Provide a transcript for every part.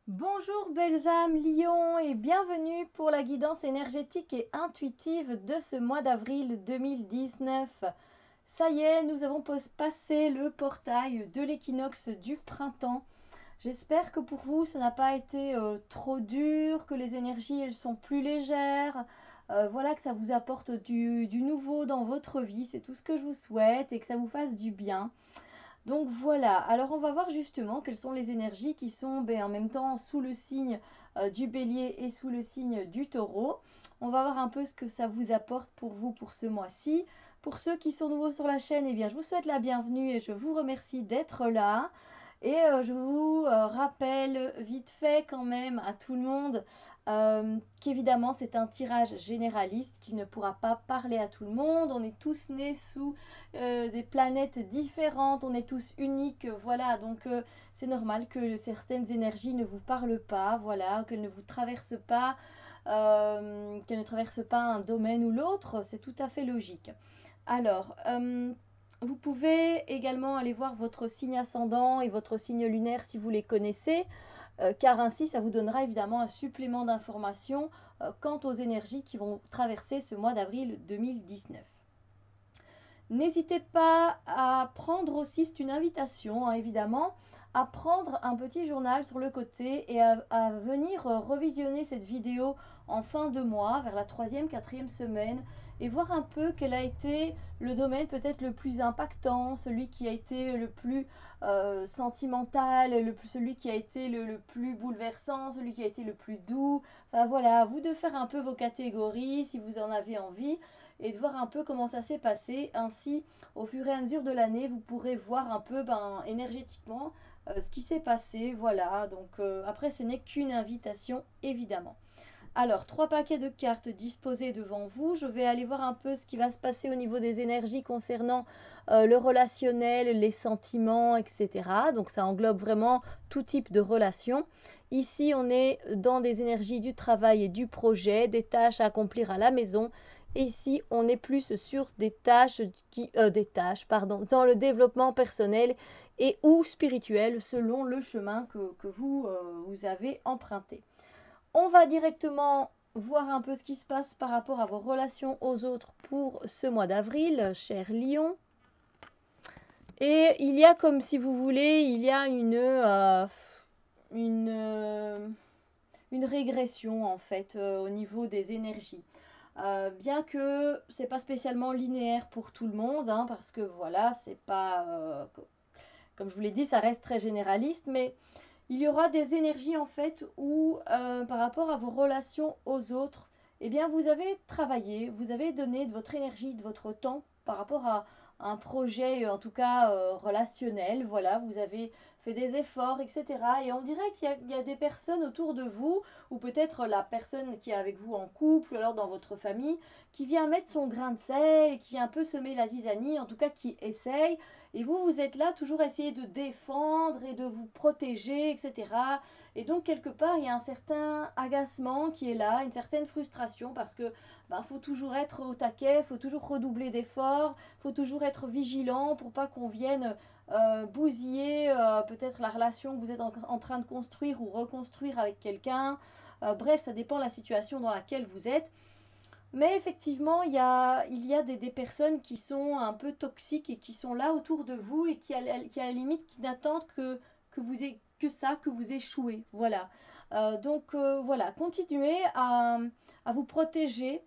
Bonjour belles âmes lions et bienvenue pour la guidance énergétique et intuitive de ce mois d'avril 2019. Ça y est, nous avons passé le portail de l'équinoxe du printemps. J'espère que pour vous ça n'a pas été trop dur, que les énergies elles sont plus légères. Voilà, que ça vous apporte du nouveau dans votre vie, c'est tout ce que je vous souhaite et que ça vous fasse du bien. Donc voilà, alors on va voir justement quelles sont les énergies qui sont en même temps sous le signe du bélier et sous le signe du taureau. On va voir un peu ce que ça vous apporte pour vous pour ce mois-ci. Pour ceux qui sont nouveaux sur la chaîne, eh bien, je vous souhaite la bienvenue et je vous remercie d'être là. Et je vous rappelle vite fait quand même à tout le monde qu'évidemment c'est un tirage généraliste qui ne pourra pas parler à tout le monde. On est tous nés sous des planètes différentes, on est tous uniques, voilà, donc c'est normal que certaines énergies ne vous parlent pas, voilà, qu'elles ne vous traversent pas, qu'elles ne traversent pas un domaine ou l'autre, c'est tout à fait logique. Alors, vous pouvez également aller voir votre signe ascendant et votre signe lunaire si vous les connaissez, car ainsi ça vous donnera évidemment un supplément d'informations quant aux énergies qui vont traverser ce mois d'avril 2019. N'hésitez pas à prendre aussi, c'est une invitation évidemment, à prendre un petit journal sur le côté et à venir revisionner cette vidéo en fin de mois, vers la troisième, quatrième semaine, et voir un peu quel a été le domaine peut-être le plus impactant, celui qui a été le plus sentimental, celui qui a été le plus bouleversant, celui qui a été le plus doux. Enfin voilà, à vous de faire un peu vos catégories si vous en avez envie et de voir un peu comment ça s'est passé. Ainsi, au fur et à mesure de l'année, vous pourrez voir un peu énergétiquement ce qui s'est passé. Voilà, donc après, ce n'est qu'une invitation, évidemment. Alors, 3 paquets de cartes disposés devant vous. Je vais aller voir un peu ce qui va se passer au niveau des énergies concernant le relationnel, les sentiments, etc. Donc, ça englobe vraiment tout type de relations. Ici, on est dans des énergies du travail et du projet, des tâches à accomplir à la maison. Et ici, on est plus sur des tâches, dans le développement personnel et ou spirituel selon le chemin que vous avez emprunté. On va directement voir un peu ce qui se passe par rapport à vos relations aux autres pour ce mois d'avril, cher Lion. Et il y a, comme si vous voulez, il y a une, euh, une régression en fait au niveau des énergies. Bien que c'est pas spécialement linéaire pour tout le monde, hein, parce que voilà, c'est pas, comme je vous l'ai dit, ça reste très généraliste, mais il y aura des énergies en fait où par rapport à vos relations aux autres, eh bien vous avez travaillé, vous avez donné de votre énergie, de votre temps par rapport à un projet en tout cas relationnel, voilà, vous avez fait des efforts, etc. Et on dirait qu'il y a des personnes autour de vous, ou peut-être la personne qui est avec vous en couple, ou alors dans votre famille, qui vient mettre son grain de sel, qui vient un peu semer la zizanie, en tout cas qui essaye, et vous, vous êtes là toujours à essayer de défendre et de vous protéger, etc. Et donc, quelque part, il y a un certain agacement qui est là, une certaine frustration parce que faut toujours être au taquet, faut toujours redoubler d'efforts, faut toujours être vigilant pour pas qu'on vienne bousiller peut-être la relation que vous êtes en train de construire ou reconstruire avec quelqu'un. Bref, ça dépend de la situation dans laquelle vous êtes. Mais effectivement, il y a des personnes qui sont un peu toxiques et qui sont là autour de vous et qui à la limite qui n'attendent que vous échouez. Voilà. Voilà, continuez à vous protéger.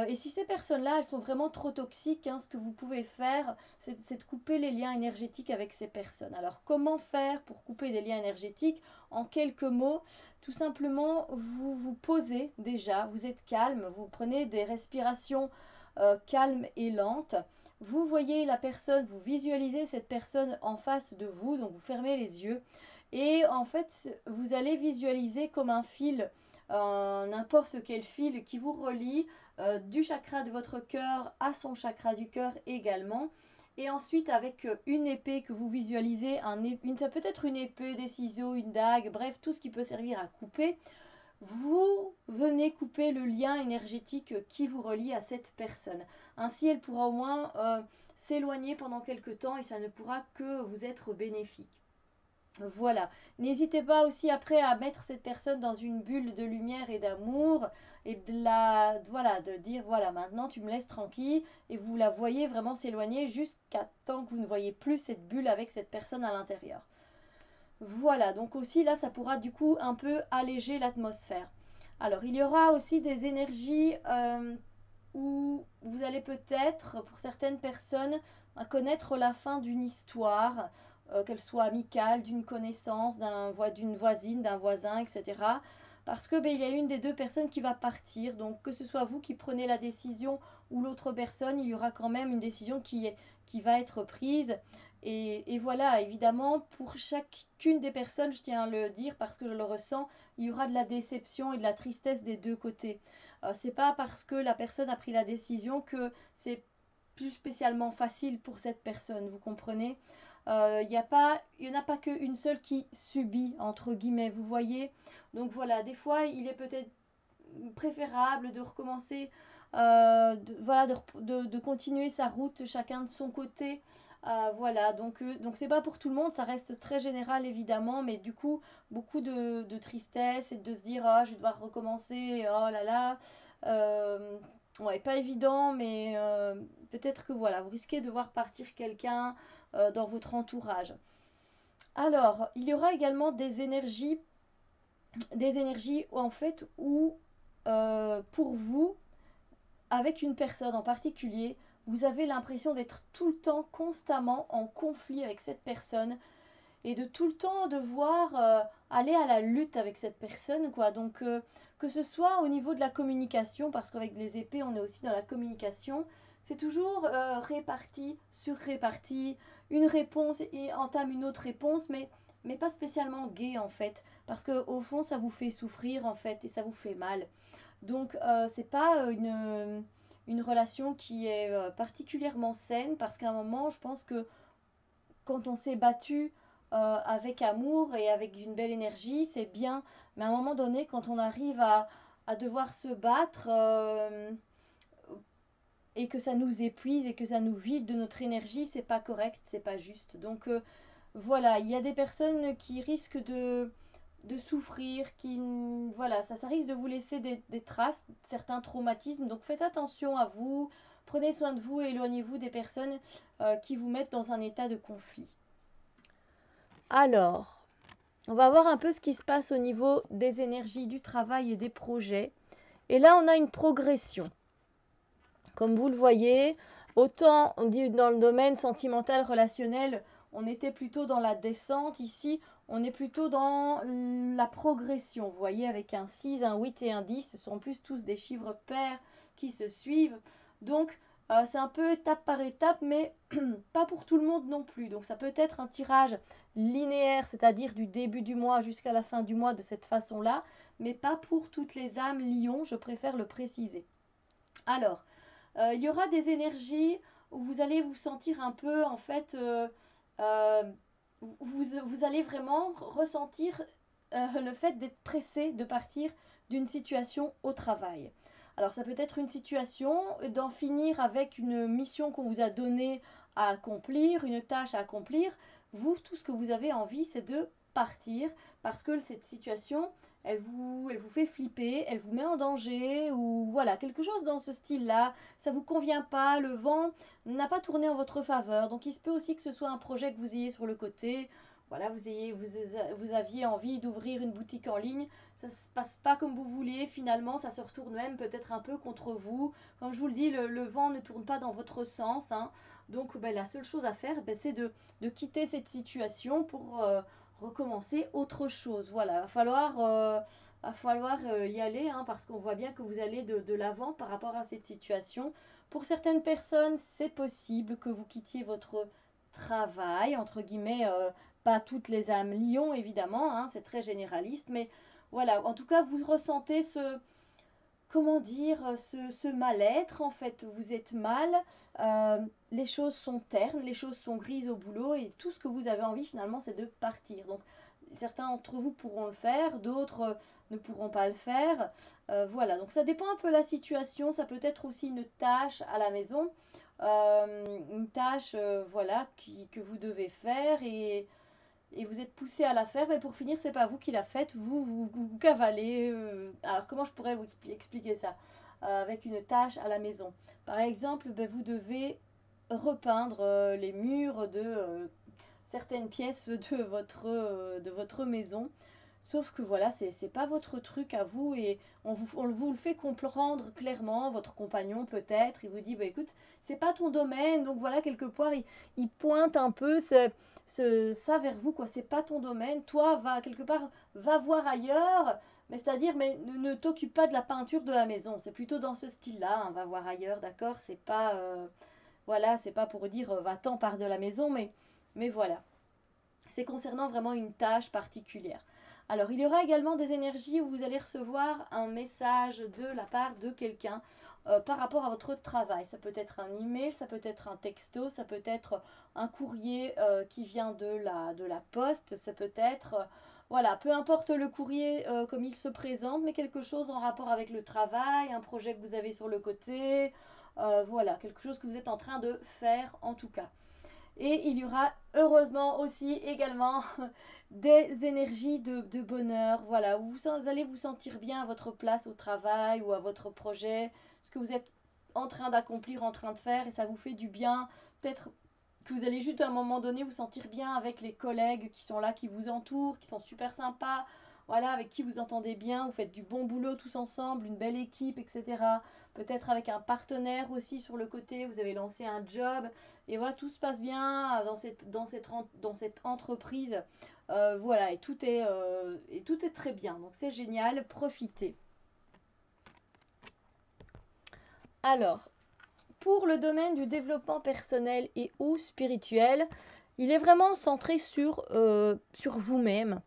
Et si ces personnes-là, elles sont vraiment trop toxiques, hein, ce que vous pouvez faire, c'est de couper les liens énergétiques avec ces personnes. Alors, comment faire pour couper des liens énergétiques? En quelques mots, tout simplement, vous vous posez déjà, vous êtes calme, vous prenez des respirations calmes et lentes. Vous voyez la personne, vous visualisez cette personne en face de vous, donc vous fermez les yeux. Et en fait, vous allez visualiser comme un fil, n'importe quel fil qui vous relie du chakra de votre cœur à son chakra du cœur également. Et ensuite, avec une épée que vous visualisez, ça peut être une épée, des ciseaux, une dague, bref, tout ce qui peut servir à couper, vous venez couper le lien énergétique qui vous relie à cette personne. Ainsi, elle pourra au moins s'éloigner pendant quelque temps et ça ne pourra que vous être bénéfique. Voilà. N'hésitez pas aussi après à mettre cette personne dans une bulle de lumière et d'amour et voilà, de dire voilà, maintenant tu me laisses tranquille et vous la voyez vraiment s'éloigner jusqu'à temps que vous ne voyez plus cette bulle avec cette personne à l'intérieur. Voilà, donc aussi là, ça pourra du coup un peu alléger l'atmosphère. Alors, il y aura aussi des énergies où vous allez peut-être, pour certaines personnes, connaître la fin d'une histoire, qu'elle soit amicale, d'une connaissance, d'une voisine, d'un voisin, etc. Parce que ben, il y a une des deux personnes qui va partir. Donc que ce soit vous qui prenez la décision ou l'autre personne, il y aura quand même une décision qui va être prise. Et voilà, évidemment, pour chacune des personnes, je tiens à le dire parce que je le ressens, il y aura de la déception et de la tristesse des deux côtés. C'est pas parce que la personne a pris la décision que c'est plus spécialement facile pour cette personne, vous comprenez? Il n'y en a pas qu'une seule qui subit, entre guillemets, vous voyez? Donc voilà, des fois, il est peut-être préférable de recommencer, voilà, de continuer sa route chacun de son côté. Voilà, donc c'est pas pour tout le monde, ça reste très général évidemment, mais du coup, beaucoup de tristesse et de se dire, ah, je vais devoir recommencer, oh là là. Euh, ouais, pas évident, mais peut-être que voilà, vous risquez de voir partir quelqu'un dans votre entourage. Alors, il y aura également des énergies en fait où pour vous, avec une personne en particulier, vous avez l'impression d'être tout le temps constamment en conflit avec cette personne et de tout le temps devoir aller à la lutte avec cette personne, quoi. Donc, que ce soit au niveau de la communication, parce qu'avec les épées, on est aussi dans la communication, c'est toujours réparti, sur-réparti, une réponse et entame une autre réponse, mais pas spécialement gay en fait, parce que au fond, ça vous fait souffrir en fait et ça vous fait mal. Donc, c'est pas une relation qui est particulièrement saine, parce qu'à un moment, je pense que quand on s'est battu avec amour et avec une belle énergie, c'est bien. Mais à un moment donné, quand on arrive à devoir se battre et que ça nous épuise et que ça nous vide de notre énergie, c'est pas correct, c'est pas juste. Donc voilà, il y a des personnes qui risquent de souffrir, voilà, ça risque de vous laisser des traces, certains traumatismes. Donc faites attention à vous, prenez soin de vous et éloignez-vous des personnes qui vous mettent dans un état de conflit. Alors, on va voir un peu ce qui se passe au niveau des énergies du travail et des projets. Et là, on a une progression. Comme vous le voyez, autant on dit dans le domaine sentimental, relationnel, on était plutôt dans la descente. Ici, on est plutôt dans la progression. Vous voyez, avec un 6, un 8 et un 10, ce sont en plus tous des chiffres pairs qui se suivent. Donc, c'est un peu étape par étape, mais pas pour tout le monde non plus. Donc, ça peut être un tirage linéaire, c'est-à-dire du début du mois jusqu'à la fin du mois de cette façon-là, mais pas pour toutes les âmes lions, je préfère le préciser. Alors, il y aura des énergies où vous allez vous sentir un peu, en fait, euh, vous allez vraiment ressentir le fait d'être pressé de partir d'une situation au travail. Alors ça peut être une situation d'en finir avec une mission qu'on vous a donnée à accomplir, une tâche à accomplir. Vous, tout ce que vous avez envie, c'est de partir parce que cette situation, elle vous fait flipper, elle vous met en danger ou voilà, quelque chose dans ce style-là. Ça vous convient pas, le vent n'a pas tourné en votre faveur. Donc il se peut aussi que ce soit un projet que vous ayez sur le côté. Voilà, vous aviez envie d'ouvrir une boutique en ligne, ça se passe pas comme vous vouliez, finalement ça se retourne même peut-être un peu contre vous. Comme je vous le dis, le vent ne tourne pas dans votre sens, hein. Donc ben, la seule chose à faire, ben, c'est de quitter cette situation pour recommencer autre chose. Voilà, va falloir y aller, hein, parce qu'on voit bien que vous allez de l'avant par rapport à cette situation. Pour certaines personnes, c'est possible que vous quittiez votre travail, entre guillemets, pas toutes les âmes lions évidemment, hein, c'est très généraliste, mais voilà, en tout cas vous ressentez comment dire, ce mal-être, en fait, vous êtes mal, les choses sont ternes, les choses sont grises au boulot et tout ce que vous avez envie finalement c'est de partir. Donc certains d'entre vous pourront le faire, d'autres ne pourront pas le faire. Voilà, donc ça dépend un peu de la situation, ça peut être aussi une tâche à la maison, une tâche voilà, que vous devez faire et vous êtes poussé à la faire, mais pour finir, c'est pas vous qui la faites, vous cavalez. Alors, comment je pourrais vous expliquer ça? Avec une tâche à la maison. Par exemple, ben, vous devez repeindre les murs de certaines pièces de votre maison. Sauf que voilà, c'est pas votre truc à vous et on vous le fait comprendre clairement, votre compagnon peut-être, il vous dit, bah écoute, c'est pas ton domaine, donc voilà, quelque part, il pointe un peu ça vers vous, quoi, c'est pas ton domaine, toi, va quelque part, va voir ailleurs, mais c'est-à-dire, mais ne t'occupe pas de la peinture de la maison, c'est plutôt dans ce style-là, hein, va voir ailleurs, d'accord, c'est pas, voilà, c'est pas pour dire, va-t'en, part de la maison, mais voilà. C'est concernant vraiment une tâche particulière. Alors, il y aura également des énergies où vous allez recevoir un message de la part de quelqu'un par rapport à votre travail. Ça peut être un email, ça peut être un texto, ça peut être un courrier qui vient de la poste, ça peut être, voilà, peu importe le courrier comme il se présente, mais quelque chose en rapport avec le travail, un projet que vous avez sur le côté, voilà, quelque chose que vous êtes en train de faire en tout cas. Et il y aura heureusement aussi également des énergies de bonheur, voilà, où vous allez vous sentir bien à votre place au travail ou à votre projet, ce que vous êtes en train d'accomplir, en train de faire, et ça vous fait du bien. Peut-être que vous allez juste à un moment donné vous sentir bien avec les collègues qui sont là, qui vous entourent, qui sont super sympas, voilà, avec qui vous entendez bien, vous faites du bon boulot tous ensemble, une belle équipe, etc. Peut-être avec un partenaire aussi sur le côté, vous avez lancé un job, et voilà, tout se passe bien dans cette entreprise, voilà, et tout est très bien, donc c'est génial, profitez. Alors, pour le domaine du développement personnel et ou spirituel, il est vraiment centré sur vous-même,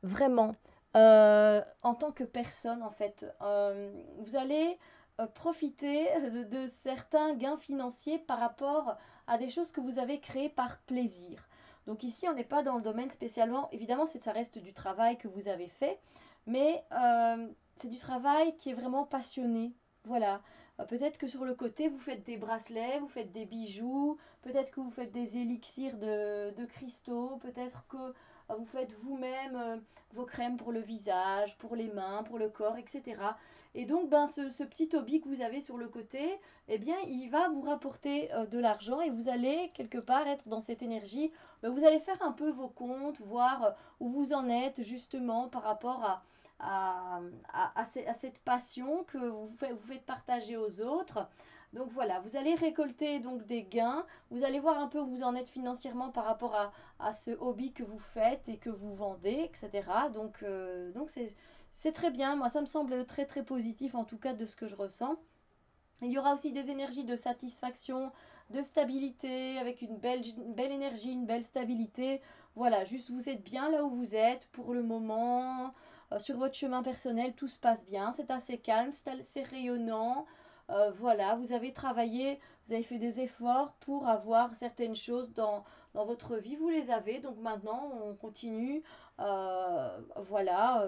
vraiment, en tant que personne en fait. Vous allez profiter de certains gains financiers par rapport à des choses que vous avez créées par plaisir. Donc ici, on n'est pas dans le domaine spécialement, évidemment, ça reste du travail que vous avez fait, mais c'est du travail qui est vraiment passionné. Voilà. Peut-être que sur le côté, vous faites des bracelets, vous faites des bijoux, peut-être que vous faites des élixirs de cristaux, peut-être que vous faites vous-même vos crèmes pour le visage, pour les mains, pour le corps, etc. Et donc, ben, ce petit hobby que vous avez sur le côté, eh bien, il va vous rapporter de l'argent et vous allez quelque part être dans cette énergie. Vous allez faire un peu vos comptes, voir où vous en êtes justement par rapport à cette passion que vous faites partager aux autres. Donc voilà, vous allez récolter donc des gains, vous allez voir un peu où vous en êtes financièrement par rapport à ce hobby que vous faites et que vous vendez, etc. Donc c'est très bien, moi ça me semble très très positif en tout cas de ce que je ressens. Il y aura aussi des énergies de satisfaction, de stabilité, avec une belle énergie, une belle stabilité. Voilà, juste vous êtes bien là où vous êtes pour le moment. Sur votre chemin personnel, tout se passe bien. C'est assez calme, c'est assez rayonnant. Voilà, vous avez travaillé, vous avez fait des efforts pour avoir certaines choses dans votre vie. Vous les avez. Donc maintenant, on continue. Voilà,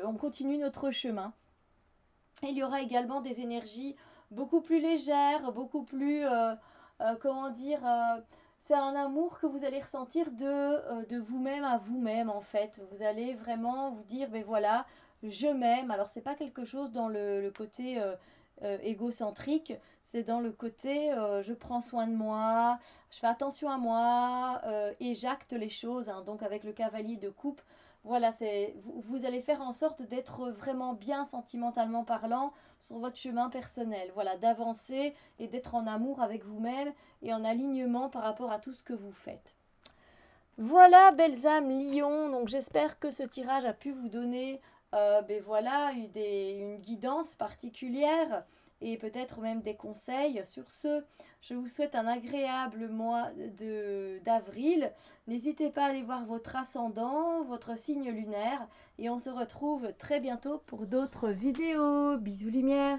on continue notre chemin. Il y aura également des énergies beaucoup plus légères, beaucoup plus, comment dire, c'est un amour que vous allez ressentir de vous-même à vous-même en fait. Vous allez vraiment vous dire, ben voilà, je m'aime. Alors c'est pas quelque chose dans le côté égocentrique, c'est dans le côté je prends soin de moi, je fais attention à moi et j'acte les choses. Hein. Donc avec le cavalier de coupe, voilà, vous allez faire en sorte d'être vraiment bien sentimentalement parlant sur votre chemin personnel. Voilà, d'avancer et d'être en amour avec vous-même et en alignement par rapport à tout ce que vous faites. Voilà, belles âmes lions. Donc j'espère que ce tirage a pu vous donner ben voilà, une guidance particulière et peut-être même des conseils. Sur ce, je vous souhaite un agréable mois d'avril. N'hésitez pas à aller voir votre ascendant, votre signe lunaire et on se retrouve très bientôt pour d'autres vidéos. Bisous lumière.